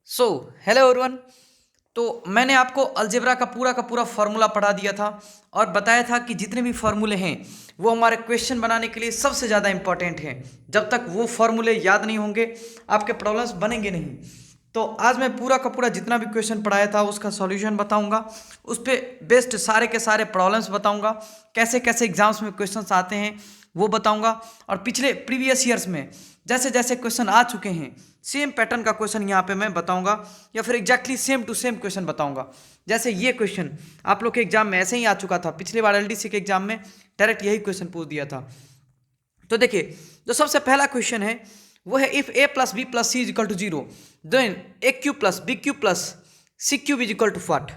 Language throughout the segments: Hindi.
So hello everyone. तो मैंने आपको अलजेब्रा का पूरा फार्मूला पढ़ा दिया था और बताया था कि जितने भी फार्मूले हैं वो हमारे क्वेश्चन बनाने के लिए सबसे ज़्यादा इंपॉर्टेंट हैं। जब तक वो फार्मूले याद नहीं होंगे आपके प्रॉब्लम्स बनेंगे नहीं। तो आज मैं पूरा का पूरा जितना भी क्वेश्चन पढ़ाया था उसका सॉल्यूशन बताऊंगा, उस पर बेस्ड सारे के सारे प्रॉब्लम्स बताऊंगा, कैसे कैसे एग्जाम्स में क्वेश्चंस आते हैं वो बताऊंगा। और पिछले प्रीवियस ईयर्स में जैसे जैसे क्वेश्चन आ चुके हैं सेम पैटर्न का क्वेश्चन यहाँ पे मैं बताऊंगा, या फिर exactly same to same question बताऊंगा। जैसे ये क्वेश्चन आप लोग के एग्जाम में ऐसे ही आ चुका था, पिछले बार एलडीसी के एग्जाम में डायरेक्ट यही क्वेश्चन पूछ दिया था। तो देखिए जो सबसे पहला क्वेश्चन है वो है if A plus B plus C is equal to zero then A cube plus B cube plus C cube is equal to what.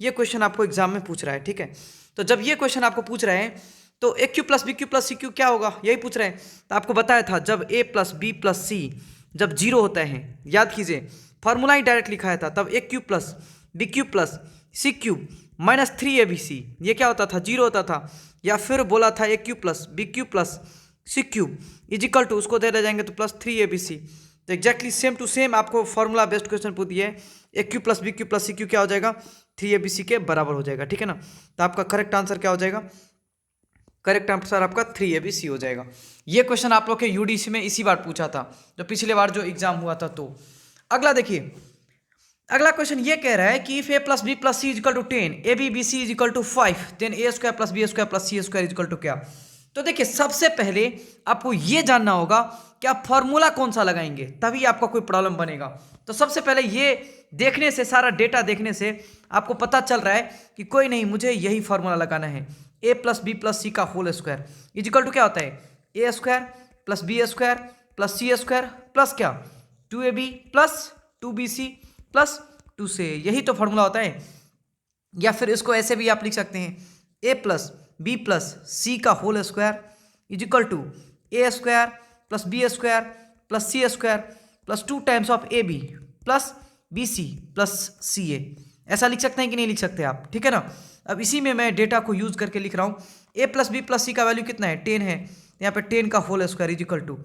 ये क्वेश्चन आपको एग्जाम में पूछ रहा है, ठीक है। तो जब ये क्वेश्चन आपको पूछ रहे हैं तो A cube plus B cube plus C cube क्या होगा यही पूछ रहे हैं। तो आपको बताया था जब ए प्लस बी प्लस सी जब जीरो होता है, याद कीजिए फॉर्मूला ही डायरेक्ट लिखाया था, तब A cube plus B cube plus C cube minus 3abc ये क्या होता था, जीरो होता था। या फिर बोला था A cube plus B cube plus C cube is equal to उसको दे जाएंगे तो प्लस 3abc। तो एक्जैक्टली सेम टू सेम आपको फॉर्मूला बेस्ड क्वेश्चन पूछ दिया है, A cube plus B cube plus C cube क्या हो जाएगा, 3abc के बराबर हो जाएगा, ठीक है ना। तो आपका करेक्ट आंसर क्या हो जाएगा, करेक्ट आंसर आपका 3abc हो जाएगा। ये क्वेश्चन आप लोग के यूडीसी में इसी बार पूछा था, जो पिछले बार जो एग्जाम हुआ था। तो अगला देखिए, अगला क्वेश्चन ये कह रहा है कि if A plus B plus C is equal to 10 A B B C is equal to 5 then A square plus B square plus C square is equal to क्या। तो देखिए सबसे पहले आपको ये जानना होगा कि आप फॉर्मूला कौन सा लगाएंगे, तभी आपका कोई प्रॉब्लम बनेगा। तो सबसे पहले ये देखने से, सारा डेटा देखने से आपको पता चल रहा है कि कोई नहीं, मुझे यही फॉर्मूला लगाना है, ए प्लस बी प्लस सी का होल स्क्वायर इजिकल टू क्या होता है, A square plus B square plus C square plus क्या 2ab प्लस 2bc प्लस 2 से, यही तो फॉर्मूला होता है। या फिर इसको ऐसे भी आप लिख सकते हैं, ए प्लस बी प्लस सी का whole square is equal to A square plus B square plus C square plus 2 times of A B plus B C plus C A. ऐसा लिख सकते हैं कि नहीं लिख सकते आप, ठीक है ना। अब इसी में मैं डेटा को यूज करके लिख रहा हूँ, ए प्लस बी प्लस सी का वैल्यू कितना है 10 है, यहाँ पे 10 का whole square is equal to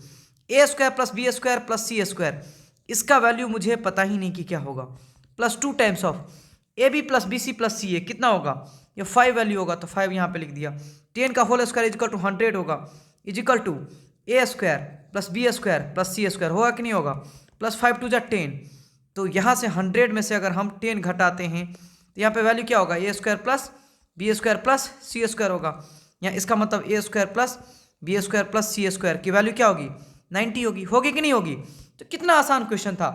A square plus B square plus C square, इसका वैल्यू मुझे पता ही नहीं कि क्या होगा, plus 2 times of A B plus B C plus C A कितना होगा, ये 5 वैल्यू होगा तो 5 यहाँ पे लिख दिया। 10 का होल स्क्वायर इजिकल टू 100 होगा, is equal to A square plus B square plus C square होगा कि नहीं होगा, प्लस 5 टू जा 10। तो यहाँ से 100 में से अगर हम 10 घटाते हैं तो यहाँ पे वैल्यू क्या होगा, A square plus B square plus C square होगा। यहाँ इसका मतलब A square plus B square plus C square की वैल्यू क्या होगी 90 होगी, होगी कि नहीं होगी। तो कितना आसान क्वेश्चन था,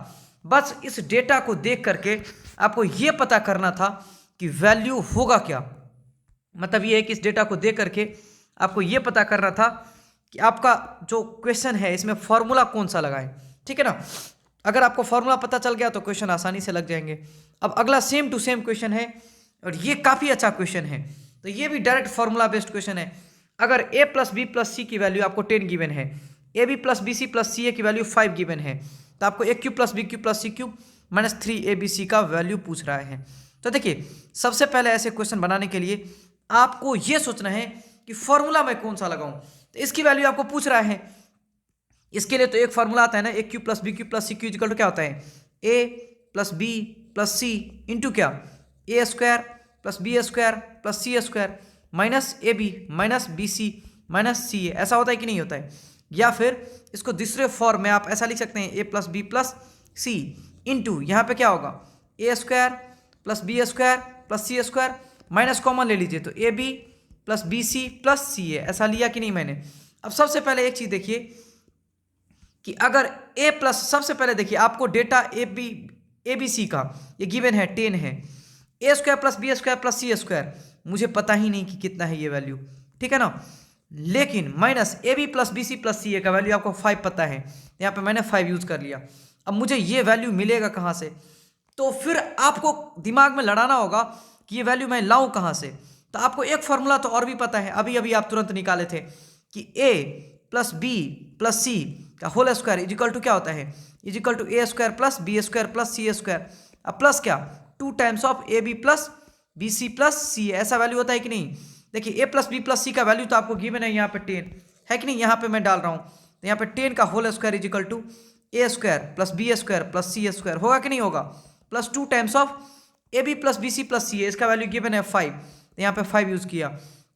बस इस डेटा को देख करके आपको ये पता करना था कि वैल्यू होगा क्या। मतलब ये है कि इस डेटा को देख करके आपको ये पता करना था कि आपका जो क्वेश्चन है इसमें फॉर्मूला कौन सा लगाएं, ठीक है ना। अगर आपको फॉर्मूला पता चल गया तो क्वेश्चन आसानी से लग जाएंगे। अब अगला सेम टू सेम क्वेश्चन है और ये काफ़ी अच्छा क्वेश्चन है, तो ये भी डायरेक्ट फॉर्मूला बेस्ड क्वेश्चन है। अगर A plus B plus C की वैल्यू आपको 10 गिवन है, A B plus B C plus C A की वैल्यू 5 गिवन है, तो आपको A cube plus B cube plus C cube minus 3abc का वैल्यू पूछ रहा है। तो देखिए सबसे पहले ऐसे क्वेश्चन बनाने के लिए आपको ये सोचना है कि फॉर्मूला मैं कौन सा लगाऊं। तो इसकी वैल्यू आपको पूछ रहा है, इसके लिए तो एक फॉर्मूला आता है ना, A cube plus B cube plus C cube equal to क्या होता है, A plus B plus C into क्या, A square plus B square plus C square minus A B minus B C minus C A. ऐसा होता है कि नहीं होता है। या फिर इसको दूसरे फॉर्म में आप ऐसा लिख सकते हैं, A plus B plus C into यहाँ पे क्या होगा, A square plus B square plus C square minus common ले लीजिए तो A B plus B C plus C A. ऐसा लिया कि नहीं मैंने। अब सबसे पहले एक चीज़ देखिए कि अगर ए प्लस, सबसे पहले देखिए आपको डेटा ए बी सी का ये गिवन है 10 है, A square plus B square plus C square मुझे पता ही नहीं कि कितना है ये वैल्यू, ठीक है ना। लेकिन minus A B plus B C plus C A का वैल्यू आपको 5 पता है, यहाँ पे मैंने 5 यूज कर लिया। अब मुझे ये वैल्यू मिलेगा कहाँ से, तो फिर आपको दिमाग में लड़ाना होगा कि ये वैल्यू मैं लाऊं कहाँ से। तो आपको एक फॉर्मूला तो और भी पता है, अभी अभी आप तुरंत निकाले थे कि ए प्लस बी प्लस सी का होल स्क्वायर इजिकल टू क्या होता है, equal to A square plus B square plus C square, अब प्लस क्या 2 times of A B plus B C plus C, ऐसा वैल्यू होता है कि नहीं। देखिए ए प्लस बी प्लस सी का वैल्यू तो आपको गिवन है यहाँ पे 10 है कि नहीं, यहाँ पे मैं डाल रहा हूँ। तो यहाँ पे 10 का whole square is equal to A square plus B square plus C square, होगा कि नहीं होगा, plus 2 times of A B plus B C plus C है, इसका वैल्यू गिवन है 5, तो यहाँ पे 5 यूज किया,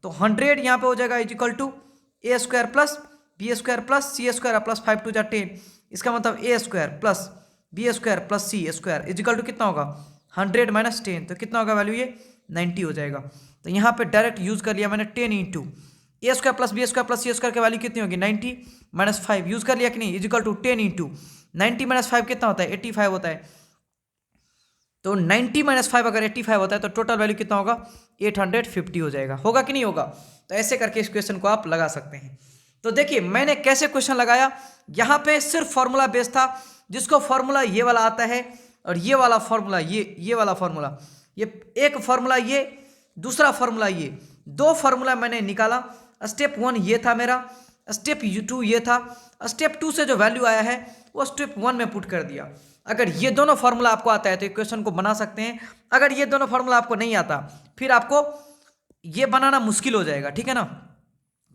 तो 100 यहाँ पे हो जाएगा is equal to A square plus B square plus C square plus 5 two जा 10, इसका मतलब A square plus B square plus C square is equal to कितना होगा 100 माइनस 10, तो कितना होगा वैल्यू ये 90 हो जाएगा। तो यहाँ पे डायरेक्ट यूज कर लिया मैंने 10 इंटू ए square plus B square plus सी स्क्वायर की वैल्यू कितनी होगी 90 माइनस 5 यूज कर लिया कि नहीं, is equal to 10 into 90 minus 5 कितना होता है 85 होता है, तो 90 माइनस 5 अगर 85 होता है तो टोटल वैल्यू कितना होगा 850 हो जाएगा, होगा कि नहीं होगा। तो ऐसे करके इस क्वेश्चन को आप लगा सकते हैं। तो देखिए मैंने कैसे क्वेश्चन लगाया, यहाँ पे सिर्फ फॉर्मूला बेस था, जिसको फॉर्मूला ये वाला आता है और ये वाला फॉर्मूला ये वाला फॉर्मूला, ये एक फॉर्मूला ये दूसरा फॉर्मूला ये, दो फॉर्मूला मैंने निकाला। स्टेप 1 ये था मेरा, स्टेप 2 ये था, स्टेप 2 से जो वैल्यू आया है वो स्टेप 1 में पुट कर दिया। अगर ये दोनों फॉर्मूला आपको आता है तो इक्वेशन को बना सकते हैं, अगर ये दोनों फॉर्मूला आपको नहीं आता फिर आपको ये बनाना मुश्किल हो जाएगा, ठीक है ना,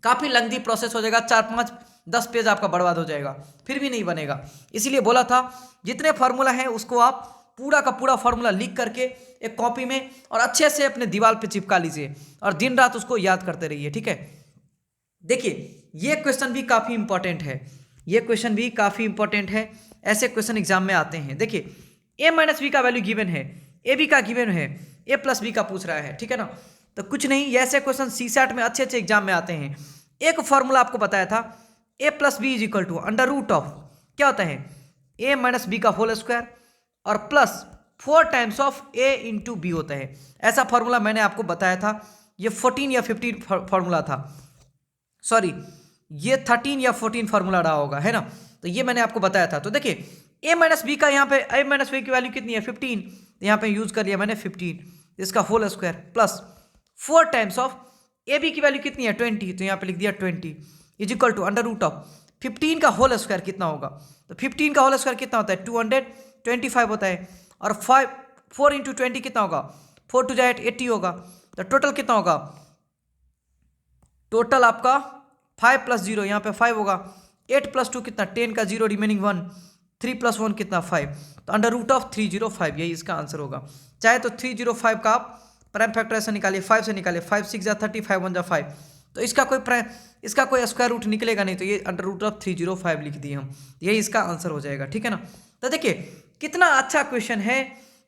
काफ़ी लंबी प्रोसेस हो जाएगा, 4 5 10 पेज आपका बर्बाद हो जाएगा, फिर भी नहीं बनेगा। इसीलिए बोला था जितने फार्मूला हैं उसको आप पूरा का पूरा फार्मूला लिख करके एक कॉपी में और अच्छे से अपने दीवार पे चिपका लीजिए और दिन रात उसको याद करते रहिए, ठीक है। देखिए ये क्वेश्चन भी काफ़ी इंपॉर्टेंट है, ये क्वेश्चन भी काफ़ी इंपॉर्टेंट है, ऐसे क्वेश्चन एग्जाम में आते हैं। देखिए ए माइनस बी का वैल्यू गिवन है, ए बी का गिवन है, ए प्लस बी का पूछ रहा है, ठीक है ना। तो कुछ नहीं, ये ऐसे क्वेश्चन सीसैट में अच्छे अच्छे एग्जाम में आते हैं। एक फॉर्मूला आपको बताया था A plus B is equal to under root of क्या होता है ए माइनस बी का होल स्क्वायर और plus 4 times of A into B होता है। ऐसा फॉर्मूला मैंने आपको बताया था, ये 14 या 15 फॉर्मूला था, सॉरी ये 13 या 14 फार्मूला रहा होगा, है ना। तो ये मैंने आपको बताया था। तो देखिए ए माइनस बी का यहाँ पे ए माइनस बी की वैल्यू कितनी है 15, तो यहाँ पे यूज कर लिया मैंने 15, इसका whole square plus 4 times of A B की वैल्यू कितनी है 20, तो यहाँ पे लिख दिया 20 is equal to under root of 15 का होल स्क्वायर कितना होगा, तो 15 का होल स्क्वायर कितना होता है 225 होता है, और 4 इंटू 20 कितना होगा 4 टू जा 80 होगा, तो टोटल कितना होगा, टोटल आपका 5 प्लस 0 यहाँ पे 5 होगा, 8 प्लस 2 कितना 10 का 0 रिमेनिंग 1, 3 प्लस 1 कितना 5, तो अंडर रूट ऑफ 305 यही इसका आंसर होगा। चाहे तो 305 का आप प्राइम फैक्टराइजेशन निकालिए, 5 से निकालिए, 5 6 जा 30, 5 1 जा 5, तो इसका कोई स्क्वायर रूट निकलेगा नहीं, तो ये अंडर रूट ऑफ 305 लिख दिए हम, यही इसका आंसर हो जाएगा, ठीक है ना। तो देखिए कितना अच्छा क्वेश्चन है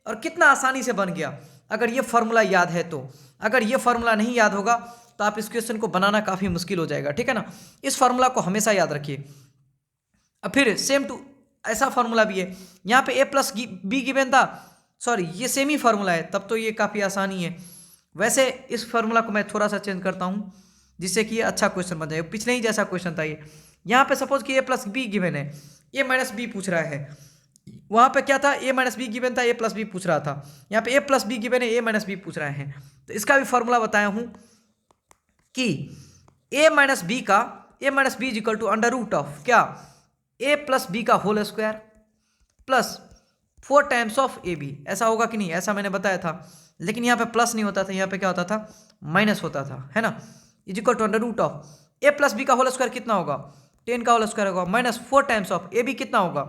और कितना आसानी से बन गया अगर ये फॉर्मूला याद है तो। अगर ये फॉर्मूला नहीं याद होगा तो आप इस क्वेश्चन को बनाना काफ़ी मुश्किल हो जाएगा, ठीक है ना। इस फार्मूला को हमेशा याद रखिए। अब फिर सेम टू ऐसा फार्मूला भी है, यहाँ पे ए प्लस बी गिवन था, सॉरी ये सेम ही फार्मूला है, तब तो ये काफ़ी आसानी है। वैसे इस फार्मूला को मैं थोड़ा सा चेंज करता हूँ जिससे कि ये अच्छा क्वेश्चन बन जाए, पिछले ही जैसा क्वेश्चन था ये। यहाँ पे सपोज कि ए प्लस बी गिवन है, ए माइनस बी पूछ रहा है, वहाँ पे क्या था ए माइनस बी गिवन था, ए प्लस बी पूछ रहा था, यहाँ पे ए प्लस बी गिवन है, ए माइनस बी पूछ रहे हैं। तो इसका भी फार्मूला बताया हूँ कि A minus B is equal to under root of क्या ए प्लस बी का whole square plus 4 times of A B, ऐसा होगा कि नहीं, ऐसा मैंने बताया था। लेकिन यहाँ पे प्लस नहीं होता था, यहाँ पे क्या होता था माइनस होता था, है ना। Is equal to under root of A plus B का होल स्क्वायर कितना होगा 10 का होल स्क्वायर होगा, minus 4 times of A B कितना होगा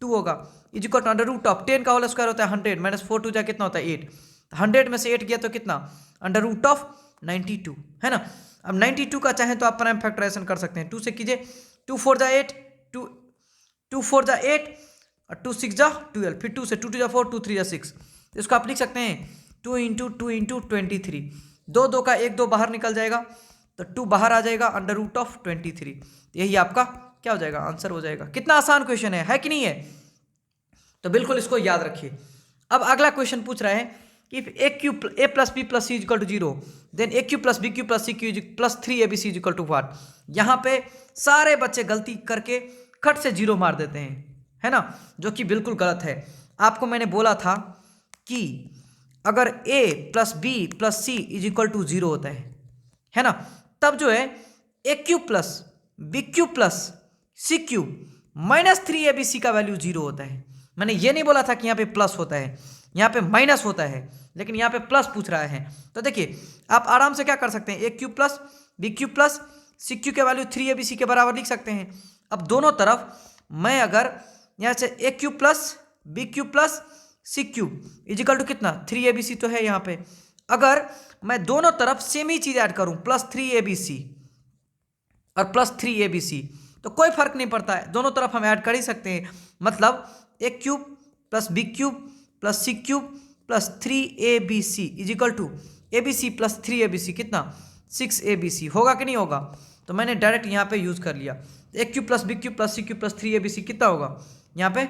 2 होगा, is equal to under root of 10 का होल स्क्वायर होता है 100 माइनस 4 टू जा कितना होता है 8, 100 में से 8 गया तो कितना अंडर रूट ऑफ 92, है ना। अब 92 का चाहे तो आप प्राइम फैक्टराइजेशन कर सकते हैं, 2 से कीजिए, 2 4 जा 8, 2 4 जा 8 और 2 6 जा 12, फिर 2 से 2 2 जा 4, 2 3 जा 6, इसको आप लिख सकते हैं 2 इंटू 2 इंटू 23, 2 2 का 1 2 बाहर निकल जाएगा तो 2 बाहर आ जाएगा अंडर रूट ऑफ 23, यही आपका क्या हो जाएगा आंसर हो जाएगा। कितना आसान क्वेश्चन है कि नहीं है, तो बिल्कुल इसको याद रखिए। अब अगला क्वेश्चन पूछ रहा है कि A plus B plus C is equal to 0 then A cube plus B cube plus C cube plus 3 A B C is equal to what. यहाँ पे सारे बच्चे गलती करके खट से 0 मार देते हैं, है ना, जो कि बिल्कुल गलत है। आपको मैंने बोला था कि अगर A plus B plus C is equal to 0 होता है ना, तब जो है A cube plus B cube plus C cube minus 3 A B C का वैल्यू 0 होता है। मैंने ये नहीं बोला था कि यहाँ पे प्लस होता है, यहाँ पे माइनस होता है, लेकिन यहाँ पे प्लस पूछ रहा है। तो देखिए आप आराम से क्या कर सकते हैं, A cube plus B cube plus C cube के वैल्यू 3 ए बी सी के बराबर लिख सकते हैं। अब दोनों तरफ मैं अगर यहाँ से A cube plus B cube plus C cube is equal to कितना 3abc तो है यहाँ पे। अगर मैं दोनों तरफ सेम ही चीज ऐड करूं प्लस 3abc और प्लस 3abc तो कोई फर्क नहीं पड़ता है, दोनों तरफ हम ऐड कर ही सकते हैं। मतलब A cube plus B cube plus C cube plus 3abc is equal to abc plus 3abc कितना 6abc होगा कि नहीं होगा। तो मैंने डायरेक्ट यहाँ पे यूज कर लिया। A cube plus B cube plus C cube plus 3abc कितना होगा, यहाँ पे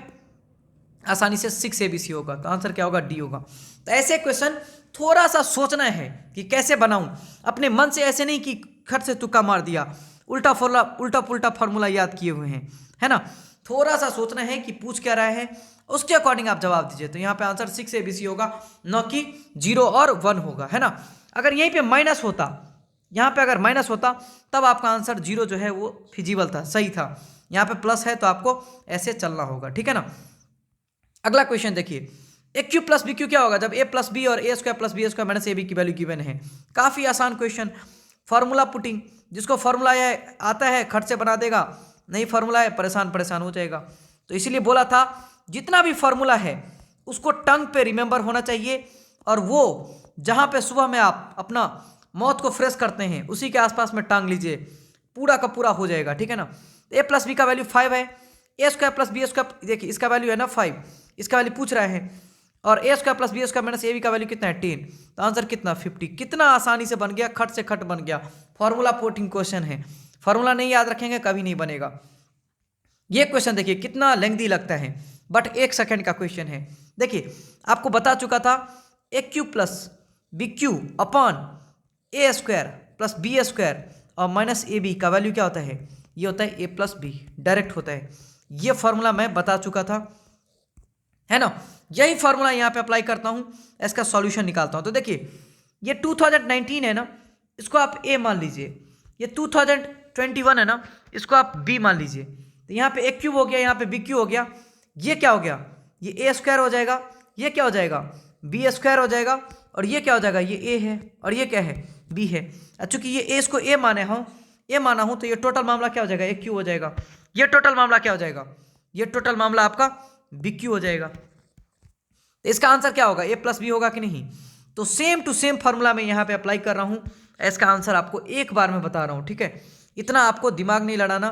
आसानी से 6abc होगा। तो आंसर क्या होगा, डी होगा। तो ऐसे क्वेश्चन थोड़ा सा सोचना है कि कैसे बनाऊं, अपने मन से ऐसे नहीं कि खट से तुक्का मार दिया, उल्टा पुल्टा फार्मूला याद किए हुए हैं, है ना। थोड़ा सा सोचना है कि पूछ क्या रहा है, उसके अकॉर्डिंग आप जवाब दीजिए। तो यहाँ पे आंसर 6abc होगा, न कि 0 और 1 होगा, है ना। अगर यहीं पे माइनस होता, यहाँ पे अगर माइनस होता तब आपका आंसर 0 जो है वो फिजिबल था, सही था। यहाँ पे प्लस है तो आपको ऐसे चलना होगा, ठीक है ना। अगला क्वेश्चन देखिए, A cube plus B cube क्या होगा जब ए प्लस बी और A square plus B square minus A B की वैल्यू गिवन है। काफी आसान क्वेश्चन, फार्मूला पुटिंग, जिसको फार्मूला आता है खट से बना देगा, नहीं फार्मूला है परेशान हो जाएगा। तो इसीलिए बोला था जितना भी फार्मूला है उसको टंग पे रिमेंबर होना चाहिए, और वो जहां पे सुबह में आप अपना मौत को फ्रेश करते हैं उसी के आसपास में टांग लीजिए, पूरा का पूरा हो जाएगा, ठीक है ना। ए प्लस बी का वैल्यू 5 है, A square plus B square देखिए इसका वैल्यू है ना 5, इसका वैल्यू पूछ रहा है, और A square plus B square minus A B का वैल्यू कितना है 10। तो आंसर कितना 50। कितना आसानी से बन गया, खट से खट बन गया। फॉर्मूला पुटिंग क्वेश्चन है, फॉर्मूला नहीं याद रखेंगे कभी नहीं बनेगा। ये क्वेश्चन देखिए कितना लेंथी लगता है, बट 1 सेकंड का क्वेश्चन है। देखिए आपको बता चुका था A cube plus B cube upon A square plus B square और माइनस ए बी का वैल्यू क्या होता है, ये होता है ए प्लस बी, डायरेक्ट होता है। ये फॉर्मूला मैं बता चुका था, है ना। यही फॉर्मूला यहाँ पे अप्लाई करता हूँ, इसका सॉल्यूशन निकालता हूँ। तो देखिए ये 2019 है ना, इसको आप ए मान लीजिए, ये 2021 है ना, इसको आप बी मान लीजिए। तो यहाँ पे ए क्यूब हो गया, यहाँ पे बी क्यू हो गया, ये क्या हो गया, ये ए स्क्वायर हो जाएगा, ये क्या हो जाएगा बी स्क्वायर हो जाएगा, और ये क्या हो जाएगा, ये ए है और ये क्या है बी है। चूंकि ये ए इसको ए माना हूँ तो ये टोटल मामला क्या हो जाएगा, ए क्यू हो जाएगा। ये टोटल मामला क्या हो जाएगा, ये टोटल मामला आपका बी क्यू हो जाएगा। तो इसका आंसर क्या होगा, ए प्लस बी होगा कि नहीं। तो सेम टू सेम फॉर्मूला मैं यहाँ पे अप्लाई कर रहा हूँ, इसका आंसर आपको एक बार में बता रहा हूँ, ठीक है। इतना आपको दिमाग नहीं लड़ाना,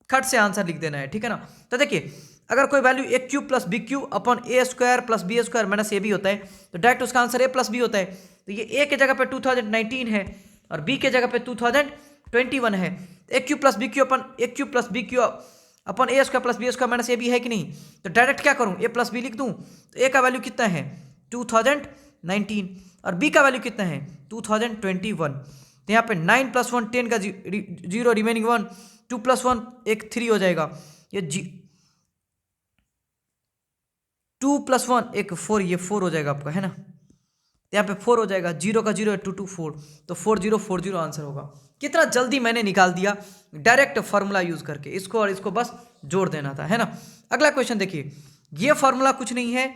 खट से आंसर लिख देना है, ठीक है ना। तो देखिए अगर कोई value A cube plus B cube upon A square plus B square minus A B होता है तो डायरेक्ट उसका आंसर ए प्लस बी होता है। तो ये ए के जगह पे 2019 है और बी के जगह पे 2021 है। A cube plus B cube upon A cube plus B cube upon A square plus B square minus A B है कि नहीं। तो डायरेक्ट क्या करूँ, ए प्लस बी लिख दूँ। तो ए का वैल्यू कितना है 2019 और बी का वैल्यू कितना है 2021। तो यहाँ पे 9 + 1 10 का 0 रिमेनिंग 1 2 + 1 एक 3 हो जाएगा, ये 2 + 1 एक 4, ये 4 हो जाएगा आपका, है ना। यहाँ पे 4 हो जाएगा, 0 का 0 है 2 2 4, तो 4040 आंसर होगा। कितना जल्दी मैंने निकाल दिया डायरेक्ट फार्मूला यूज करके, इसको और इसको बस जोड़ देना था, है ना। अगला क्वेश्चन देखिए, ये फार्मूला कुछ नहीं है,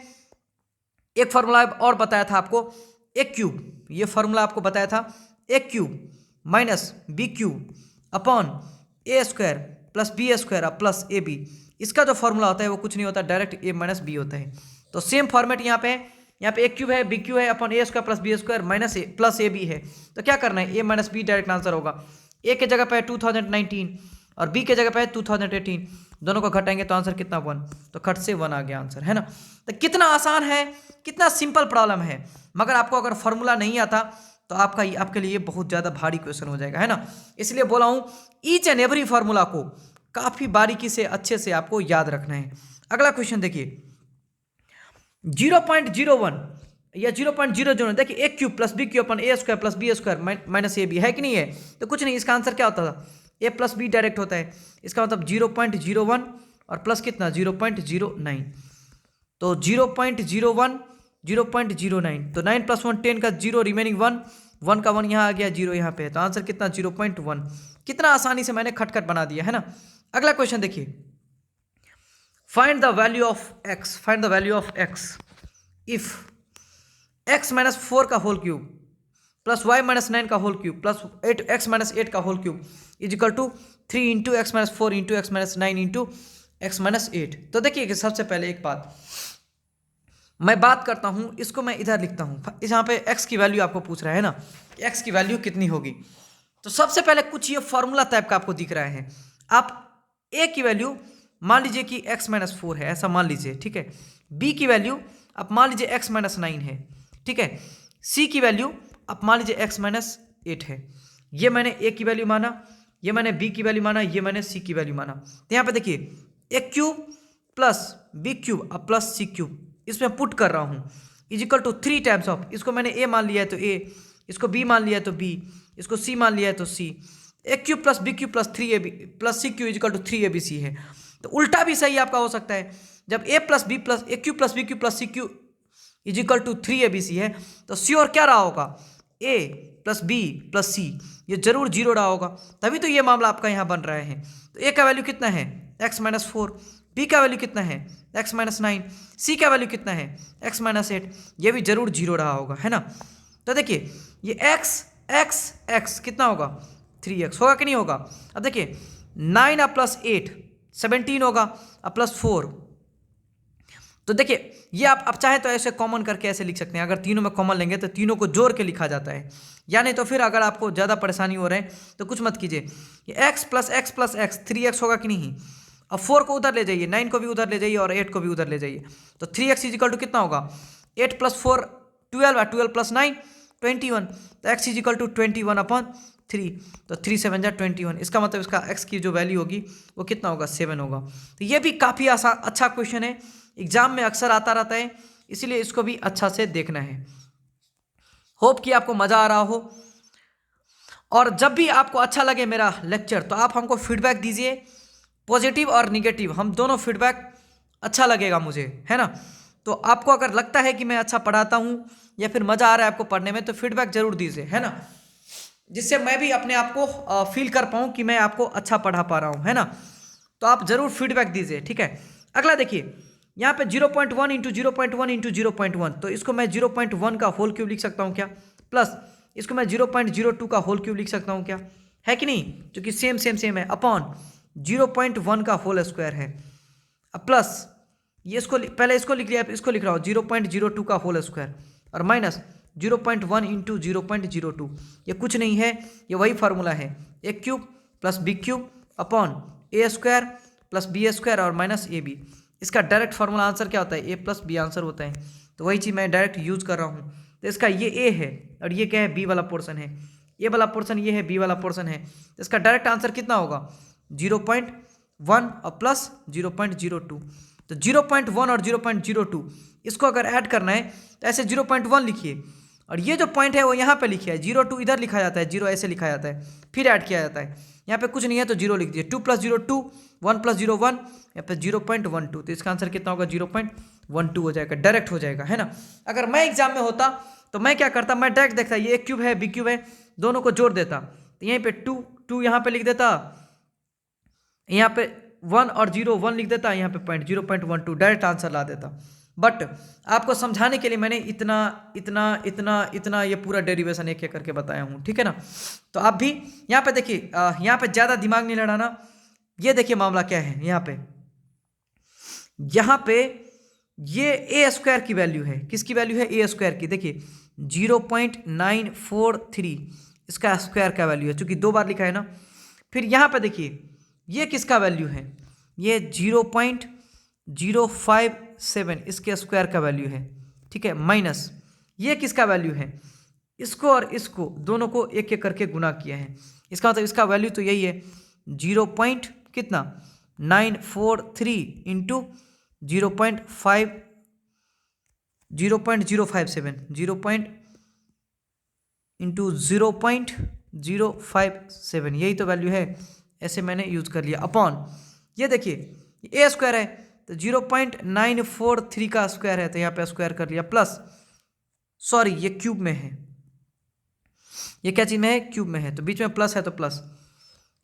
एक फार्मूला और बताया था आपको ए क्यूब, ये फार्मूला आपको बताया था A cube minus B cube upon A square plus B square plus A B. इसका जो फॉर्मूला होता है वो कुछ नहीं होता, डायरेक्ट ए माइनस बी होता है। तो सेम फॉर्मेट यहाँ पे है, यहाँ पे ए क्यूब है बी क्यू है upon A square plus B square minus A plus A B है। तो क्या करना है, A minus B direct answer होगा। ए के जगह पे है 2019 और बी के जगह पे है 2018, दोनों को घटाएंगे तो आंसर कितना 1, तो खट से 1 आ गया आंसर, है ना। तो कितना आसान है, कितना सिंपल प्रॉब्लम है, मगर आपको अगर फॉर्मूला नहीं आता तो आपके लिए बहुत ज़्यादा भारी क्वेश्चन हो जाएगा, है ना। इसलिए बोला हूँ ईच एंड एवरी फार्मूला को काफ़ी बारीकी से अच्छे से आपको याद रखना है। अगला क्वेश्चन देखिए 0.01 या 0.00, देखिए A cube plus B cube upon A square plus B square minus A B है कि नहीं है। तो कुछ नहीं, इसका आंसर क्या होता था, ए प्लस बी डायरेक्ट होता है। इसका मतलब 0.01 और प्लस कितना 0.09, तो 0.01 0.09, तो 9 + 1 10 का 0 रिमेनिंग 1 का 1 यहाँ आ गया, 0 यहाँ पे है, तो आंसर कितना 0.1। कितना आसानी से मैंने खटखट बना दिया, है ना। अगला क्वेश्चन देखिए, find the value of x, find the value of x if x - 4 का होल क्यूब प्लस y - 9 का होल क्यूब प्लस 8x - 8 का whole cube is equal to 3 × x - 4 × x - 9 × x minus 8। तो देखिए कि सबसे पहले एक बात मैं बात करता हूँ, इसको मैं इधर लिखता हूँ। यहाँ पे x की वैल्यू आपको पूछ रहा है ना, x की वैल्यू कितनी होगी। तो सबसे पहले कुछ ये फॉर्मूला टाइप का आपको दिख रहा है। आप a की वैल्यू मान लीजिए कि x माइनस 4 है, ऐसा मान लीजिए, ठीक है। b की वैल्यू आप मान लीजिए x माइनस 9 है, ठीक है। c की वैल्यू आप मान लीजिए x माइनस 8 है। ये मैंने a की वैल्यू माना, ये मैंने b की वैल्यू माना, ये मैंने c की वैल्यू माना। तो यहाँ पे देखिए a cube plus b cube अब प्लस c क्यूब इसमें पुट कर रहा हूँ इजिकल टू 3 टाइम्स ऑफ, इसको मैंने a मान लिया है तो a, इसको b मान लिया है तो b, इसको c मान लिया है तो c। a cube plus b cube plus 3ab plus c cube is equal to 3abc है। तो उल्टा भी सही आपका हो सकता है, जब a plus b plus a cube plus b cube plus c cube is equal to 3abc है तो c और क्या रहा होगा, a plus b plus c, ये जरूर 0 रहा होगा, तभी तो ये मामला आपका यहाँ बन रहा है। तो a का वैल्यू कितना है x माइनस 4, b का वैल्यू कितना है x माइनस 9, c का वैल्यू कितना है x माइनस 8, ये भी जरूर 0 रहा होगा, है ना। तो देखिए ये x कितना होगा 3x होगा कि नहीं होगा। अब देखिए 9 अब प्लस 8 17 होगा, अब प्लस 4। तो देखिए ये आप अब चाहे तो ऐसे कॉमन करके ऐसे लिख सकते हैं, अगर तीनों में कॉमन लेंगे तो तीनों को जोड़ के लिखा जाता है, या नहीं तो फिर अगर आपको ज़्यादा परेशानी हो रहा है तो कुछ मत कीजिए, ये x प्लस x 3x होगा कि नहीं। अब 4 को उधर ले जाइए, 9 को भी उधर ले जाइए और 8 को भी उधर ले जाइए, तो 3x इजिकल टू कितना होगा 8 प्लस 4 12 है, 12 प्लस 9 21, तो x इजिकल टू 21 अपॉन 3, तो 3 7 जा 21, इसका मतलब इसका x की जो वैल्यू होगी वो कितना होगा 7 होगा। तो ये भी काफ़ी आसान अच्छा क्वेश्चन है, एग्जाम में अक्सर आता रहता है, इसीलिए इसको भी अच्छा से देखना है। होप कि आपको मज़ा आ रहा हो, और जब भी आपको अच्छा लगे मेरा लेक्चर तो आप हमको फीडबैक दीजिए, पॉजिटिव और निगेटिव हम दोनों फीडबैक अच्छा लगेगा मुझे, है ना। तो आपको अगर लगता है कि मैं अच्छा पढ़ाता हूँ या फिर मज़ा आ रहा है आपको पढ़ने में तो फीडबैक जरूर दीजिए, है ना, जिससे मैं भी अपने आप को फील कर पाऊँ कि मैं आपको अच्छा पढ़ा पा रहा हूँ, है ना। तो आप ज़रूर फीडबैक दीजिए, ठीक है। अगला देखिए यहाँ पे 0.1 इंटू 0.1 इंटू 0.1, तो इसको मैं 0.1 का होल क्यूब लिख सकता हूँ क्या, प्लस इसको मैं 0.02 का होल क्यूब लिख सकता हूँ क्या, है कि नहीं, क्योंकि सेम है, अपॉन 0.1 का होल स्क्वायर है। अब प्लस ये इसको पहले इसको लिख लिया, इसको लिख रहा हूँ 0.02 का होल स्क्वायर और माइनस 0.1 इंटू 0.02, ये कुछ नहीं है, ये वही फार्मूला है, A cube plus B cube upon A square plus B square और माइनस ए बी। इसका डायरेक्ट फार्मूला आंसर क्या होता है, ए प्लस बी आंसर होता है, तो वही चीज़ मैं डायरेक्ट यूज कर रहा हूँ। तो इसका ये ए है और ये क्या है बी वाला पोर्सन है, ए वाला पोर्सन ये है, बी वाला पोर्सन है, तो इसका डायरेक्ट आंसर कितना होगा 0.1 और प्लस 0.02। तो 0.1 और 0.02 इसको अगर ऐड करना है तो ऐसे 0.1 लिखिए, और ये जो पॉइंट है वो यहाँ पे लिखिए, 0.2 इधर लिखा जाता है, 0 ऐसे लिखा जाता है, फिर ऐड किया जाता है। यहाँ पे कुछ नहीं है तो 0 लिख दीजिए, 2 प्लस 0 2, 1 प्लस 0 1, यहाँ पे 0.12, तो इसका आंसर कितना होगा 0.12 हो जाएगा, डायरेक्ट हो जाएगा, है ना। अगर मैं एग्जाम में होता तो मैं क्या करता, मैं डायरेक्ट देखता ये एक क्यूब है बी क्यूब है, दोनों को जोड़ देता, तो यहीं पे 2 यहाँ पे लिख देता, यहाँ पे 1 और 0 1 लिख देता, यहाँ पे 0.12 डायरेक्ट आंसर ला देता। बट आपको समझाने के लिए मैंने इतना इतना इतना इतना ये पूरा डेरिवेशन एक एक करके बताया हूँ, ठीक है ना। तो आप भी यहाँ पे देखिए, यहाँ पे ज़्यादा दिमाग नहीं लड़ाना। ये देखिए मामला क्या है, यहाँ पे ये ए स्क्वायर की वैल्यू है, किसकी वैल्यू है ए स्क्वायर की, देखिए 0.943 इसका स्क्वायर का वैल्यू है, चूंकि 2 बार लिखा है ना। फिर यहाँ पे देखिए ये किसका वैल्यू है, ये 0.057 इसके स्क्वायर का वैल्यू है, ठीक है, माइनस ये किसका वैल्यू है, इसको और इसको दोनों को एक एक करके गुना किया है, इसका मतलब इसका वैल्यू तो यही है 0.943 इंटू 0.057 इंटू 0.057, यही तो वैल्यू है, ऐसे मैंने यूज कर लिया, अपॉन ये देखिए ए स्क्वायर है तो 0.943 का स्क्वायर है, तो यहाँ पे स्क्वायर कर लिया, प्लस सॉरी ये क्यूब में है, ये क्या चीज में है क्यूब में है, तो बीच में प्लस है तो प्लस,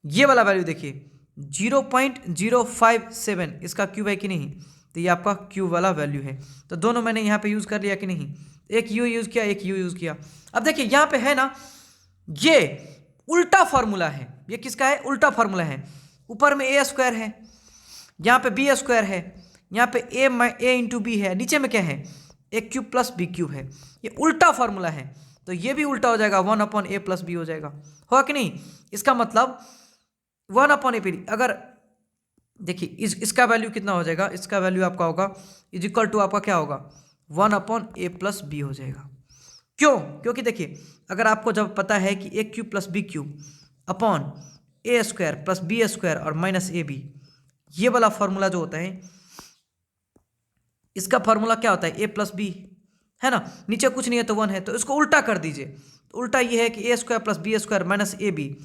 ये वाला वैल्यू देखिए 0.057 इसका क्यूब है कि नहीं, तो ये आपका क्यूब वाला वैल्यू है। तो दोनों मैंने यहाँ पे यूज कर लिया कि नहीं, एक यू यूज किया एक यू यूज किया। अब देखिए यहाँ पे है ना ये उल्टा फॉर्मूला है, ये किसका है उल्टा फॉर्मूला है, ऊपर में ए स्क्वायर है, यहाँ पे बी स्क्वायर है, यहाँ पे ए इंटू बी है, नीचे में क्या है A cube plus B cube है। ये उल्टा फॉर्मूला है, तो ये भी उल्टा हो जाएगा, 1/a प्लस बी हो जाएगा, होगा कि नहीं। इसका मतलब 1/a, अगर देखिए इसका वैल्यू कितना हो जाएगा, इसका वैल्यू आपका होगा इज इक्वल टू आपका क्या होगा 1/a प्लस बी हो जाएगा। क्यों? क्योंकि देखिए अगर आपको जब पता है कि A cube plus B cube upon A square plus B square और माइनस ए बी, ये वाला फॉर्मूला जो होता है, इसका फॉर्मूला क्या होता है ए प्लस बी, है ना, नीचे कुछ नहीं है तो 1 है, तो इसको उल्टा कर दीजिए। तो उल्टा ये है कि A square plus B square minus A B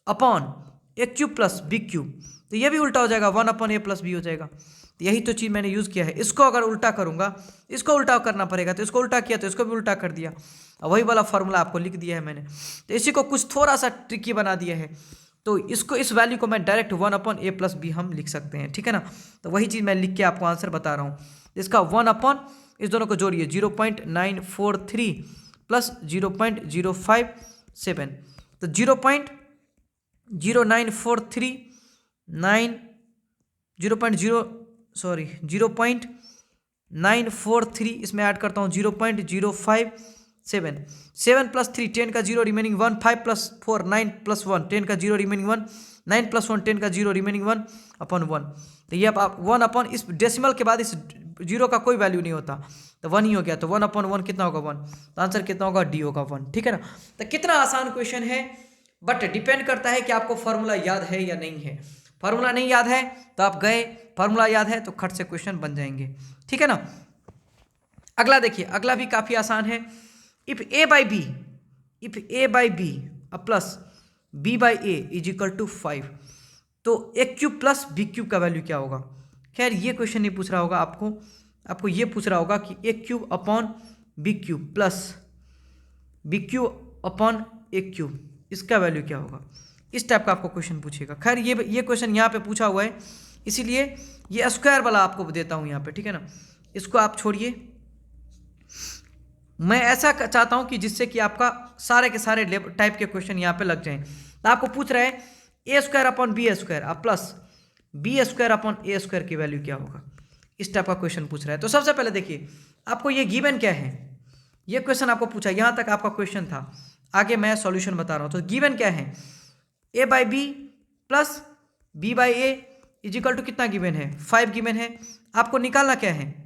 upon A cube plus B cube, तो ये भी उल्टा हो जाएगा 1/a प्लस बी हो जाएगा। तो यही तो चीज़ मैंने यूज़ किया है। इसको अगर उल्टा करूँगा, इसको उल्टा करना पड़ेगा, तो इसको उल्टा किया तो इसको भी उल्टा कर दिया, और वही वाला फॉर्मूला आपको लिख दिया है मैंने। तो इसी को कुछ थोड़ा सा ट्रिकी बना दिया है, तो इसको इस वैल्यू को मैं डायरेक्ट 1/a प्लस बी हम लिख सकते हैं, ठीक है ना। तो वही चीज़ मैं लिख के आपको आंसर बता रहा हूँ। इसका 1 इस दोनों को जोड़िए 0.943 प्लस 0.057, तो 0.943 इसमें ऐड करता हूँ 0.057, 7 प्लस 3 10 का 0 रिमेनिंग 1, 5 प्लस 4 9 प्लस 1 10 का 0 रिमेनिंग 1, 9 प्लस 1 10 का 0 रिमेनिंग 1/1। तो ये अब आप 1 इस डेसिमल के बाद इस जीरो का कोई वैल्यू नहीं होता, तो 1 ही हो गया, तो 1/1 कितना होगा 1, तो आंसर कितना होगा डी होगा 1, ठीक है ना। तो कितना आसान क्वेश्चन है, बट डिपेंड करता है कि आपको फॉर्मूला याद है या नहीं है। फॉर्मूला नहीं याद है तो आप गए, फॉर्मूला याद है तो खट से क्वेश्चन बन जाएंगे, ठीक है ना। अगला देखिए, अगला भी काफ़ी आसान है। If A by B plus B by A is equal to 5, तो A cube plus B cube का वैल्यू क्या होगा। खैर ये क्वेश्चन नहीं पूछ रहा होगा आपको ये पूछ रहा होगा कि A cube upon B cube plus B cube upon A cube, इसका वैल्यू क्या होगा। इस टाइप का आपको क्वेश्चन पूछेगा। खैर ये क्वेश्चन यहाँ पे पूछा हुआ है, इसीलिए ये स्क्वायर वाला आपको देता हूँ यहाँ पे, ठीक है ना। इसको आप छोड़िए, मैं ऐसा चाहता हूँ कि जिससे कि आपका सारे के सारे टाइप के क्वेश्चन यहाँ पे लग जाएं। तो आपको पूछ रहा है A square upon B square plus B square upon A square की वैल्यू क्या होगा, इस टाइप का क्वेश्चन पूछ रहा है। तो सबसे पहले देखिए आपको ये गिवन क्या है, ये क्वेश्चन आपको पूछा, यहाँ तक आपका क्वेश्चन था, आगे मैं सॉल्यूशन बता रहा हूँ। तो गिवन क्या है, A by B plus B by A is equal to कितना गिवन है 5 गिवन है। आपको निकालना क्या है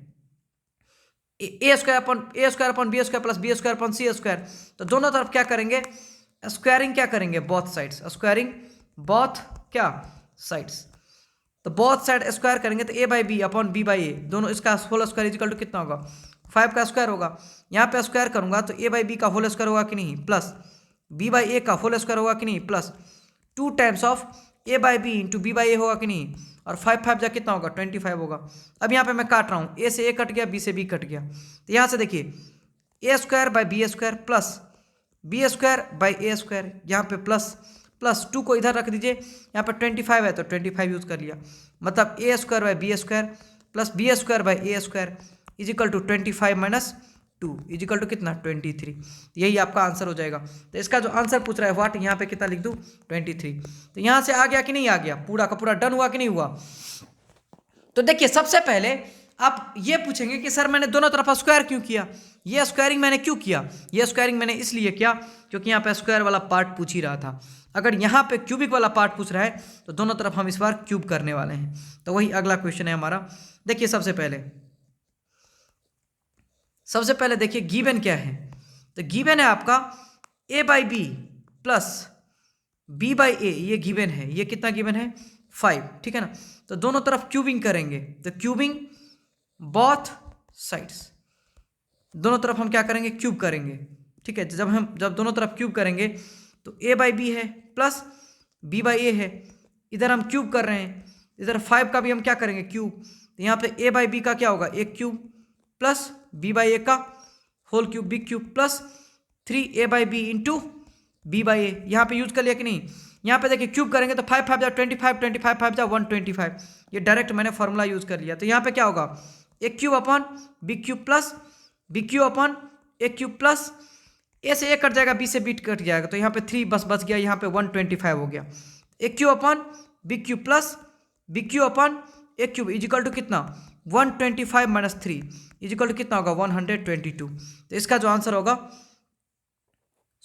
A square upon B square plus B square upon C square. तो दोनों तरफ क्या करेंगे, स्क्वायरिंग क्या करेंगे, बोथ साइड्स, स्क्वायरिंग बोथ क्या साइड्स। तो बोथ साइड स्क्वायर करेंगे तो A by B upon B by A, दोनों इसका whole square is equal to कितना होगा 5 का स्क्वायर होगा। यहाँ पे स्क्वायर करूंगा तो ए बाई बी का होल स्क्वायर होगा कि नहीं, प्लस बी बाई ए का होल स्क्वायर होगा कि नहीं, plus 2 times of A by B into B by A होगा कि नहीं, और 5 जा कितना होगा 25 होगा। अब यहाँ पे मैं काट रहा हूँ, ए से ए कट गया, बी से बी कट गया, तो यहाँ से देखिए A square by B square plus B square by A square, यहाँ पे प्लस 2 को इधर रख दीजिए, यहाँ पे 25 है तो 25 यूज़ कर लिया, मतलब A square by B square plus B square by A square is equal to 25 minus 2 is equal to कितना 23। यही आपका आंसर हो जाएगा। तो इसका जो आंसर पूछ रहा है व्हाट, यहाँ पे कितना लिख दूँ 23। तो यहाँ से आ गया कि नहीं आ गया, पूरा का पूरा डन हुआ कि नहीं हुआ। तो देखिए सबसे पहले आप ये पूछेंगे कि सर मैंने दोनों तरफ स्क्वायर क्यों किया, ये स्क्वायरिंग मैंने क्यों किया। ये स्क्वायरिंग मैंने इसलिए किया क्योंकि यहाँ पे स्क्वायर वाला पार्ट पूछ ही रहा था। अगर यहाँ पे क्यूबिक वाला पार्ट पूछ रहा है तो दोनों तरफ हम इस बार क्यूब करने वाले हैं। तो वही अगला क्वेश्चन है हमारा। देखिए सबसे पहले देखिए गिवन क्या है। तो गिवन है आपका A by B plus B by A, ये गिवन है, ये कितना गिवन है 5, ठीक है ना। तो दोनों तरफ क्यूबिंग करेंगे, तो क्यूबिंग बोथ साइड्स, दोनों तरफ हम क्या करेंगे क्यूब करेंगे, ठीक है। जब दोनों तरफ क्यूब करेंगे तो ए बाई बी है प्लस बी बाई ए है, इधर हम क्यूब कर रहे हैं, इधर 5 का भी हम क्या करेंगे क्यूब। तो यहाँ पे ए बाई बी का क्या होगा एक cube plus B by A का whole cube B cube plus 3 A by B into B by A, यहाँ पे यूज कर लिया कि नहीं। यहाँ पे देखिए क्यूब करेंगे तो 5 5 जा 25, 25 5 जा 125, ये डायरेक्ट मैंने फॉर्मूला यूज कर लिया। तो यहाँ पे क्या होगा A cube upon B cube plus B cube upon A cube plus A से ए कट जाएगा, बी से बी कट जाएगा, तो यहाँ पे 3 बच गया, यहाँ पे 125 हो गया। A cube upon B cube plus B cube upon A cube is equal to कितना 125 माइनस 3 इजिकल टू कितना होगा 122। तो इसका जो आंसर होगा,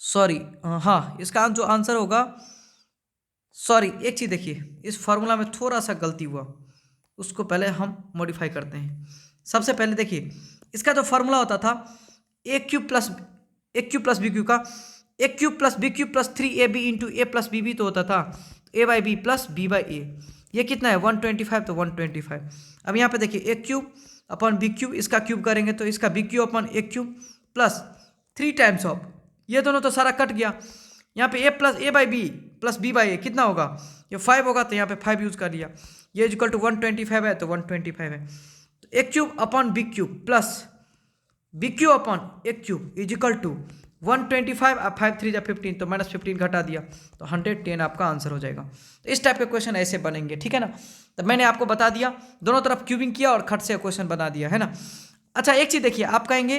सॉरी हाँ, इसका जो आंसर होगा, सॉरी एक चीज़ देखिए, इस फॉर्मूला में थोड़ा सा गलती हुआ, उसको पहले हम मॉडिफाई करते हैं। सबसे पहले देखिए, इसका जो फॉर्मूला होता था A cube plus B cube का, A cube plus B cube plus 3ab into A plus B भी तो होता था, A by B plus B by A. ये कितना है 125, तो 125। अब यहाँ पे देखिए A cube upon B cube, इसका क्यूब करेंगे तो इसका B cube upon A cube plus 3 times of, ये दोनों तो सारा कट गया। यहाँ पे A plus A by B plus B by A कितना होगा, ये 5 होगा, तो यहाँ पे 5 यूज कर लिया। ये इक्वल टू 125 है, तो 125 है। तो A cube upon B cube plus B cube upon A cube is equal to 125, अब 5 3 15, तो -15 घटा दिया, तो 110 आपका आंसर हो जाएगा। तो इस टाइप के क्वेश्चन ऐसे बनेंगे, ठीक है ना। तो मैंने आपको बता दिया, दोनों तरफ क्यूबिंग किया और खट से क्वेश्चन बना दिया, है ना। अच्छा एक चीज़ देखिए, आप कहेंगे,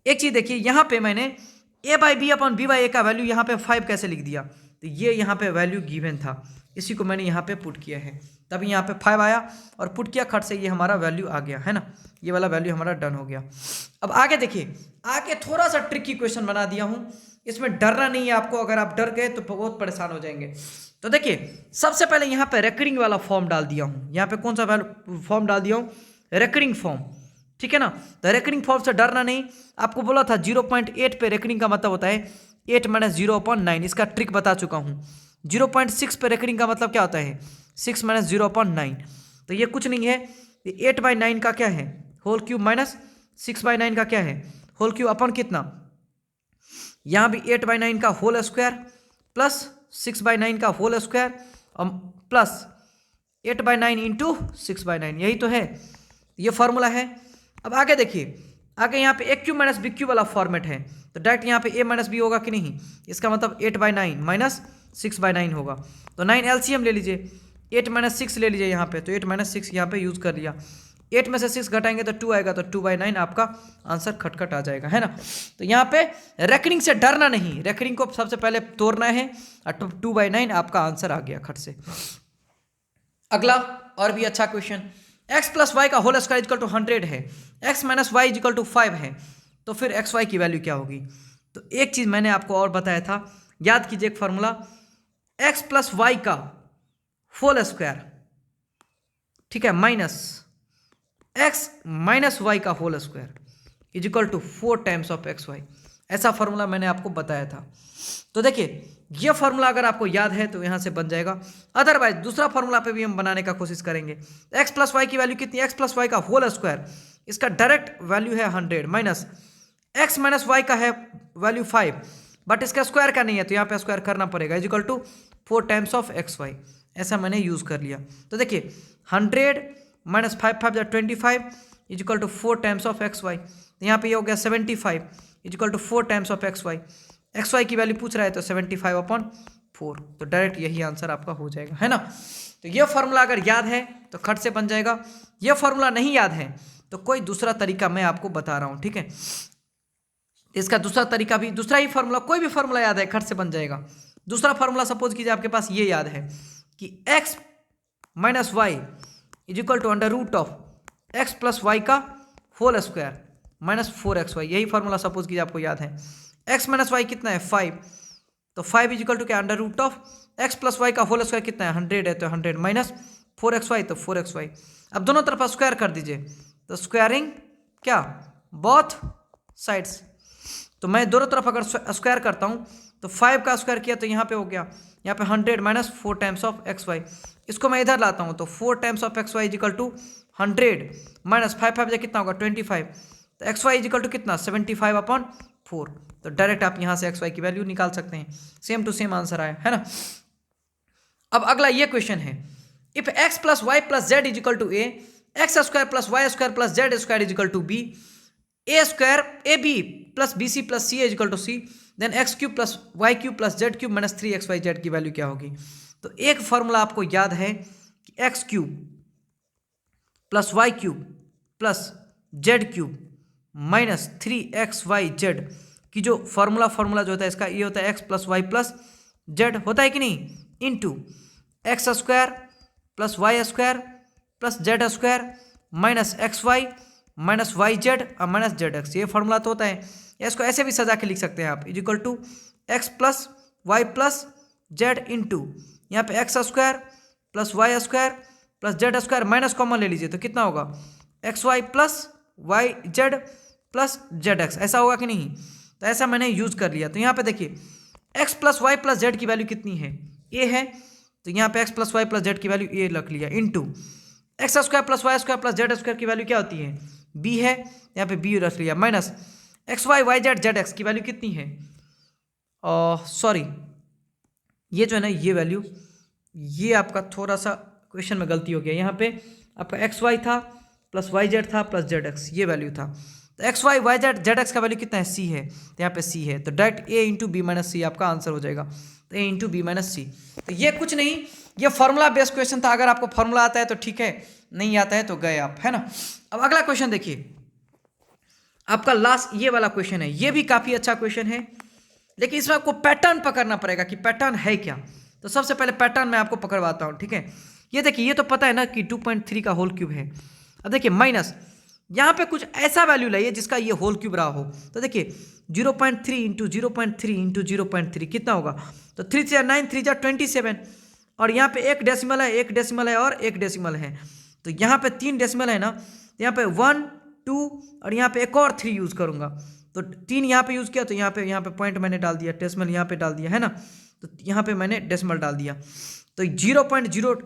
एक चीज़ देखिए, यहाँ पे मैंने A by B upon B by A का वैल्यू यहाँ पे 5 कैसे लिख दिया, तो ये यहाँ पे वैल्यू गिवन था, इसी को मैंने यहाँ पे पुट किया है, तभी यहाँ पे 5 आया और पुट किया खट से, ये हमारा वैल्यू आ गया, है ना। ये वाला वैल्यू हमारा डन हो गया। अब आगे देखिए, आगे थोड़ा सा ट्रिकी क्वेश्चन बना दिया हूँ, इसमें डरना नहीं है आपको, अगर आप डर गए तो बहुत परेशान हो जाएंगे। तो देखिए, सबसे पहले यहाँ पे रेकरिंग वाला फॉर्म डाल दिया हूँ, यहाँ पे कौन सा फॉर्म डाल दिया हूँ, रेकरिंग फॉर्म, ठीक है ना। तो रेकरिंग फॉर्म से डरना नहीं, आपको बोला था 0.8 पे रेकरिंग का मतलब होता है 8 माइनस 0/9, इसका ट्रिक बता चुका हूँ। 0.6 पे रेकरिंग का मतलब क्या होता है 6 माइनस 0/9, तो ये कुछ नहीं है, 8/9 का क्या है होल क्यूब माइनस 6/9 का क्या है होल क्यूब अपन कितना, यहाँ भी 8/9 का होल स्क्वायर प्लस 6/9 का होल स्क्वायर प्लस 8/9 इंटू 6/9, यही तो है, ये फॉर्मूला है। अब आगे देखिए, आगे यहाँ पे A cube minus B cube वाला फॉर्मेट है, तो डायरेक्ट यहाँ पे ए माइनस बी होगा कि नहीं, इसका मतलब 8/9 माइनस 6/9 होगा, तो 9 एलसीएम ले लीजिए, 8 माइनस 6 ले लीजिए यहाँ पे, तो 8 माइनस 6 यहाँ पे यूज़ कर लिया, 8 में से 6 घटाएंगे तो 2 आएगा, तो 2/9 आपका आंसर खटखट आ जाएगा, है ना। तो यहाँ पे रेकरिंग से डरना नहीं, रेकरिंग को सबसे पहले तोड़ना है, और 2/9 आपका आंसर आ गया खट से। अगला और भी अच्छा क्वेश्चन, x प्लस वाई का होल स्क्वायर इक्वल टू 100 है, x minus Y equal to 5 है, तो फिर एक्स वाई की वैल्यू क्या होगी। तो एक चीज़ मैंने आपको और बताया था, याद कीजिए एक फार्मूला, x प्लस वाई का होल स्क्वायर, ठीक है, माइनस x माइनस वाई का whole square is equal to 4 times of X Y, ऐसा फार्मूला मैंने आपको बताया था। तो देखिए, ये फार्मूला अगर आपको याद है तो यहाँ से बन जाएगा, अदरवाइज दूसरा फार्मूला पे भी हम बनाने का कोशिश करेंगे। x प्लस वाई की वैल्यू कितनी, x प्लस वाई का होल स्क्वायर, इसका डायरेक्ट वैल्यू है 100 माइनस x माइनस वाई का है वैल्यू 5, बट इसका स्क्वायर का नहीं है, तो यहाँ पे स्क्वायर करना पड़ेगा, is equal to 4 times of X Y, ऐसा मैंने यूज़ कर लिया। तो देखिए 100 minus 5 5 25 is equal to 4 times of X Y, तो यहाँ पे ये हो गया 75 is equal to 4 times of X Y, X Y की वैल्यू पूछ रहा है तो 75/4, तो डायरेक्ट यही आंसर आपका हो जाएगा, है ना। तो ये फार्मूला अगर याद है तो खट से बन जाएगा, ये फार्मूला नहीं याद है तो कोई दूसरा तरीका मैं आपको बता रहा हूँ, ठीक है। इसका दूसरा तरीका भी, दूसरा ही फार्मूला, कोई भी फार्मूला याद है खट से बन जाएगा। दूसरा फार्मूला सपोज कीजिए आपके पास ये याद है कि x minus Y is equal to under root of X plus Y का होल स्क्वायर माइनस 4xy, यही फार्मूला सपोज कीजिए आपको याद है। x माइनस वाई कितना है 5, तो 5 इज इक्वल टू क्या under root of x plus Y का होल स्क्वायर कितना है 100 है, तो 100 माइनस 4xy, तो 4xy। अब दोनों तरफ स्क्वायर कर दीजिए, तो स्क्वायरिंग क्या बोथ साइड्स, तो मैं दोनों तरफ अगर स्क्वायर करता हूँ तो 5 का स्क्वायर किया तो यहाँ पे हो गया, यहाँ पे 100 minus 4 times of X Y, इसको मैं इधर लाता हूँ तो 4 times of X Y is equal to 100 minus 5 5 कितना होगा 25, तो x Y is equal to कितना 75/4, तो डायरेक्ट आप यहाँ से एक्स वाई की वैल्यू निकाल सकते हैं, सेम टू सेम आंसर आया, है ना। अब अगला ये क्वेश्चन है, if X plus Y plus Z is equal to A, X square plus Y square plus Z square is equal to B, A square A B plus B C plus C is equal to C, then X cube plus Y cube plus Z cube minus 3xyz की वैल्यू क्या होगी। तो एक फॉर्मूला आपको याद है कि x cube plus Y cube plus Z cube minus 3xyz की जो फॉर्मूला जो होता है इसका ये होता है x plus Y plus z, होता है कि नहीं, into x square plus Y square plus Z square minus x y minus y z और माइनस जेड एक्स। ये फॉर्मूला तो होता है। इसको ऐसे भी सजा के लिख सकते हैं आप, is equal to x plus Y plus z into यहाँ पे x square plus Y square plus Z square minus common ले लीजिए तो कितना होगा x y plus y z plus z x. ऐसा होगा कि नहीं? तो ऐसा मैंने यूज कर लिया। तो यहाँ पे देखिए x plus Y plus z की वैल्यू कितनी है, ए है, तो यहाँ पे x plus Y plus z की वैल्यू ए रख लिया into x square plus Y square plus Z square की वैल्यू क्या होती है, बी है, यहाँ पे बी रख लिया, minus x y y z z x की वैल्यू कितनी है, सॉरी ये जो है ना ये वैल्यू, ये आपका थोड़ा सा क्वेश्चन में गलती हो गया। यहाँ पे आपका एक्स वाई था प्लस वाई जेड था प्लस जेड एक्स, ये वैल्यू था। तो x y y z z x का वैल्यू कितना है, सी है, तो यहाँ पे सी है, तो डायरेक्ट ए इंटू बी माइनस सी आपका आंसर हो जाएगा। तो ए इंटू बी माइनस सी, तो ये कुछ नहीं, ये फॉर्मूला बेस्ड क्वेश्चन था। अगर आपको फॉर्मूला आता है तो ठीक है, नहीं आता है तो गए आप, है ना। अब अगला क्वेश्चन देखिए, आपका लास्ट ये वाला क्वेश्चन है, ये भी काफ़ी अच्छा क्वेश्चन है, लेकिन इसमें आपको पैटर्न पकड़ना पड़ेगा कि पैटर्न है क्या। तो सबसे पहले पैटर्न मैं आपको पकड़वाता हूँ, ठीक है। ये देखिए, ये तो पता है ना कि 2.3 का होल क्यूब है। अब देखिए माइनस यहाँ पे कुछ ऐसा वैल्यू लाइए जिसका ये होल क्यूब रहा हो। तो देखिए 0.3 इंटू 0.3 इंटू 0.3 कितना होगा, तो 3 से 9 3 जा 27, और यहाँ पे एक डेसिमल है, एक डेसिमल है और एक डेसिमल है, तो यहाँ पे 3 डेसिमल है ना, तो यहाँ पे 1 2 और यहाँ पे एक और 3 यूज़ करूँगा। तो 3 यहाँ पे यूज़ किया, तो यहाँ पे पॉइंट मैंने डाल दिया, डेसिमल यहाँ पे डाल दिया, है ना, तो यहाँ पे मैंने डेसिमल डाल दिया। तो 0.0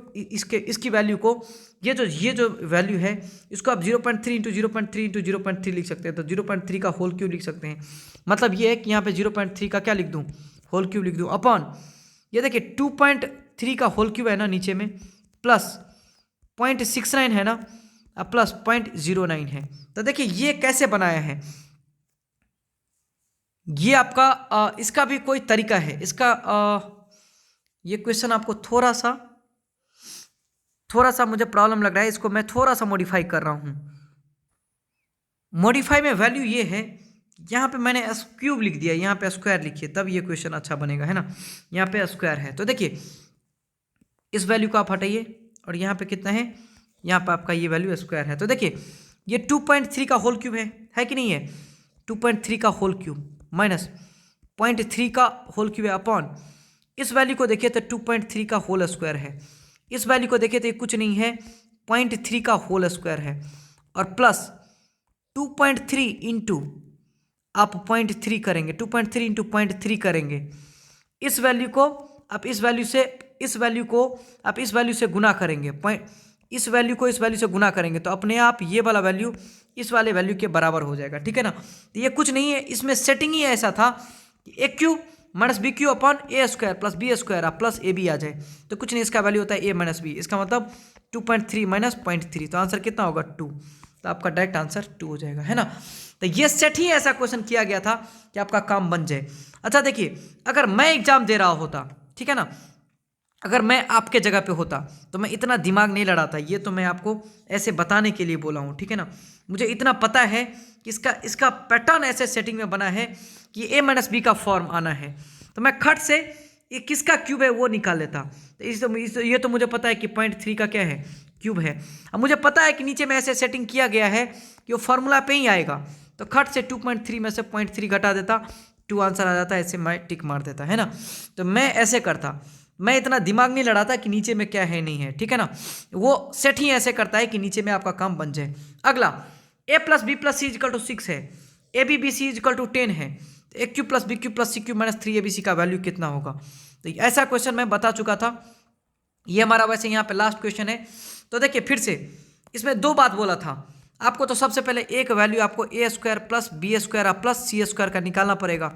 इसकी वैल्यू को, ये जो वैल्यू है इसको आप 0.3 इंटू 0.3 इंटू 0.3 लिख सकते हैं। तो 0.3 का होल क्यूब लिख सकते हैं। मतलब ये है कि यहाँ पे 0.3 का क्या लिख दूँ, होल क्यूब लिख दूँ, अपॉन ये देखिए 2.3 का होल क्यूब है ना नीचे में, प्लस 0.69 है ना, प्लस 0.09 है। तो देखिए ये कैसे बनाया है, ये आपका इसका भी कोई तरीका है इसका। ये क्वेश्चन आपको थोड़ा सा मुझे प्रॉब्लम लग रहा है, इसको मैं थोड़ा सा मॉडिफाई कर रहा हूँ। मॉडिफाई में वैल्यू ये है, यहाँ पे मैंने क्यूब लिख दिया, यहाँ पे स्क्वायर लिखिए, तब ये क्वेश्चन अच्छा बनेगा, है ना। यहाँ पे स्क्वायर है, तो देखिए इस वैल्यू को आप हटाइए, और यहाँ पे कितना है, यहाँ पे आपका ये वैल्यू स्क्वायर है। तो देखिए ये 2.3 का होल क्यूब है कि नहीं है, 2.3 का होल क्यूब माइनस 0.3 का होल क्यूब है, अपॉन इस वैल्यू को देखिए तो 2.3 का होल स्क्वायर है, इस वैल्यू को देखिए तो ये कुछ नहीं है, 0.3 का होल स्क्वायर है, और प्लस 2.3 इंटू आप 0.3 करेंगे, 2.3 इंटू 0.3 करेंगे, इस वैल्यू को आप इस वैल्यू से गुना करेंगे, इस वैल्यू को इस वैल्यू से गुना करेंगे, तो अपने आप ये वाला वैल्यू इस वाले वैल्यू के बराबर हो जाएगा, ठीक है ना। तो ये कुछ नहीं है, इसमें सेटिंग ही ऐसा था कि A cube minus B cube upon A square plus B square आप प्लस ए बी आ जाए, तो कुछ नहीं, इसका वैल्यू होता है ए माइनस बी, इसका मतलब 2.3 माइनस 0.3, तो आंसर कितना होगा 2, तो आपका डायरेक्ट आंसर 2 हो जाएगा, है ना। तो ये सेट ही ऐसा क्वेश्चन किया गया था कि आपका काम बन जाए। अच्छा देखिए, अगर मैं एग्जाम दे रहा होता, ठीक है ना, अगर मैं आपके जगह पे होता तो मैं इतना दिमाग नहीं लड़ाता। ये तो मैं आपको ऐसे बताने के लिए बोला हूँ, ठीक है ना। मुझे इतना पता है कि इसका पैटर्न ऐसे सेटिंग में बना है कि ए माइनस बी का फॉर्म आना है, तो मैं खट से ये किसका क्यूब है वो निकाल लेता। तो ये तो मुझे पता है कि 0.3 का क्या है, क्यूब है। अब मुझे पता है कि नीचे में ऐसे सेटिंग किया गया है कि वो फॉर्मूला पे ही आएगा, तो खट से 2.3 में से 0.3 घटा देता, 2 आंसर आ जाता, ऐसे मैं टिक मार देता, है ना। तो मैं ऐसे करता, मैं इतना दिमाग नहीं लड़ाता कि नीचे में क्या है नहीं है, ठीक है ना। वो सेट ही ऐसे करता है कि नीचे में आपका काम बन जाए। अगला a plus B plus C is equal to 6 है, A B B C is equal to 10 है, तो A cube plus B cube plus C cube minus 3 ABC का वैल्यू कितना होगा। तो ऐसा क्वेश्चन मैं बता चुका था, ये हमारा वैसे यहाँ पे लास्ट क्वेश्चन है। तो देखिए फिर से इसमें 2 बात बोला था आपको। तो सबसे पहले एक वैल्यू आपको A square plus B square plus C square का निकालना पड़ेगा,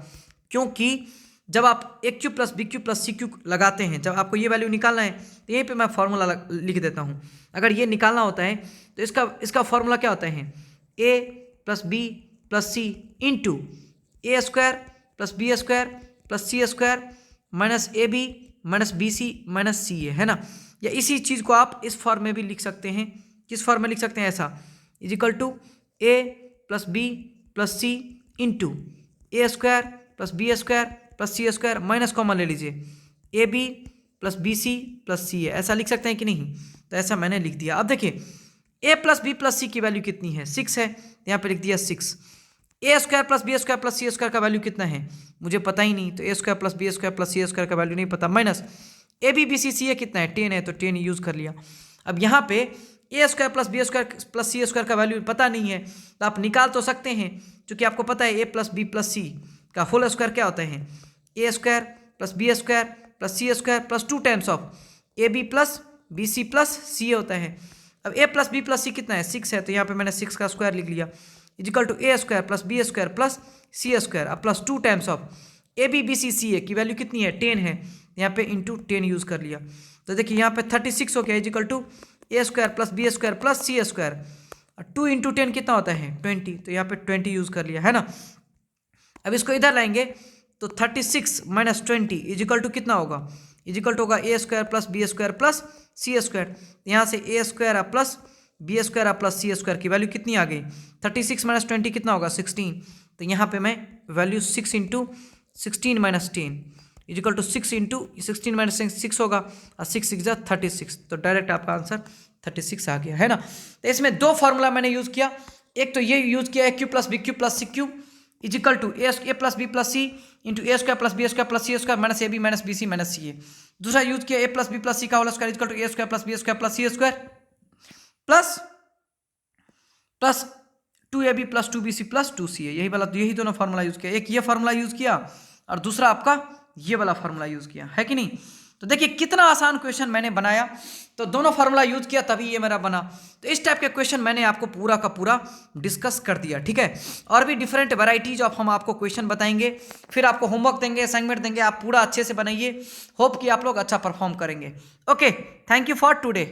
क्योंकि जब आप A cube plus B cube plus C cube लगाते हैं, जब आपको ये वैल्यू निकालना है, तो यहीं पे मैं फार्मूला लिख देता हूँ। अगर ये निकालना होता है तो इसका फार्मूला क्या होता है, A plus B plus C into A square plus B square plus C square minus A B minus B C minus C A, है ना। या इसी चीज़ को आप इस फॉर्म में भी लिख सकते हैं। किस फॉर्म में लिख सकते हैं, ऐसा is equal to A plus B plus C into A square plus B square plus C square minus common ले लीजिए, A B plus B C plus C A, ऐसा लिख सकते हैं कि नहीं। तो ऐसा मैंने लिख दिया। अब देखिए A plus B plus C की वैल्यू कितनी है, 6 है, यहाँ पे लिख दिया 6। A square plus B square plus C square का वैल्यू कितना है, मुझे पता ही नहीं, तो A square plus B square plus C square का वैल्यू नहीं पता, minus A B B C C A कितना है 10 है, तो 10 यूज़ कर लिया। अब यहाँ पे A square plus B square plus C square का वैल्यू पता नहीं है, तो आप निकाल तो सकते हैं, क्योंकि आपको पता है ए प्लस बी प्लस सी का होल स्क्वायर क्या होता है, A square plus B square plus C square plus 2 times of A B plus B C plus C होता है। अब A plus B plus C कितना है, 6 है, तो यहाँ पे मैंने 6 का स्क्वायर लिख लिया, is equal to A square plus B square plus C square अब plus 2 times of A B B C C A की वैल्यू कितनी है 10 है, यहाँ पे इंटू 10 यूज़ कर लिया। तो देखिए यहाँ पे 36 हो गया, is equal to A square plus B square plus C square, 2 into 10 कितना होता है 20, तो यहाँ पे 20 यूज़ कर लिया है ना। अब इसको इधर लाएंगे तो 36 माइनस 20 इजिकल टू कितना होगा, इजिकल टू होगा A square plus B square plus C square, यहाँ से A square plus B square plus C square की वैल्यू कितनी आ गई, 36 माइनस 20 कितना होगा 16, तो यहाँ पे मैं value 6 into 16 minus 10 is equal to 6 into 16 minus 6 होगा, और 6 6 जा 36, तो डायरेक्ट आपका आंसर 36 आ गया है ना। तो इसमें दो फार्मूला मैंने यूज़ किया, एक तो ये यूज़ किया है cube plus B cube plus C cube equal to A plus B plus C into A square plus B square plus C square minus A B minus B C minus C a. दूसरा यूज किया ए प्लस बी प्लस सी का whole square is equal to A square plus B square plus C square plus plus 2ab plus 2bc plus 2ca, यही दोनों फार्मूला यूज किया, एक ये फार्मूला यूज किया और दूसरा आपका ये वाला फार्मूला यूज किया, है कि नहीं। तो देखिए कितना आसान क्वेश्चन मैंने बनाया, तो दोनों फार्मूला यूज किया तभी ये मेरा बना। तो इस टाइप के क्वेश्चन मैंने आपको पूरा का पूरा डिस्कस कर दिया, ठीक है। और भी डिफरेंट वैरायटीज ऑफ हम आपको क्वेश्चन बताएंगे, फिर आपको होमवर्क देंगे, असाइनमेंट देंगे, आप पूरा अच्छे से बनाइए, होप कि आप लोग अच्छा परफॉर्म करेंगे। Okay, thank you for today.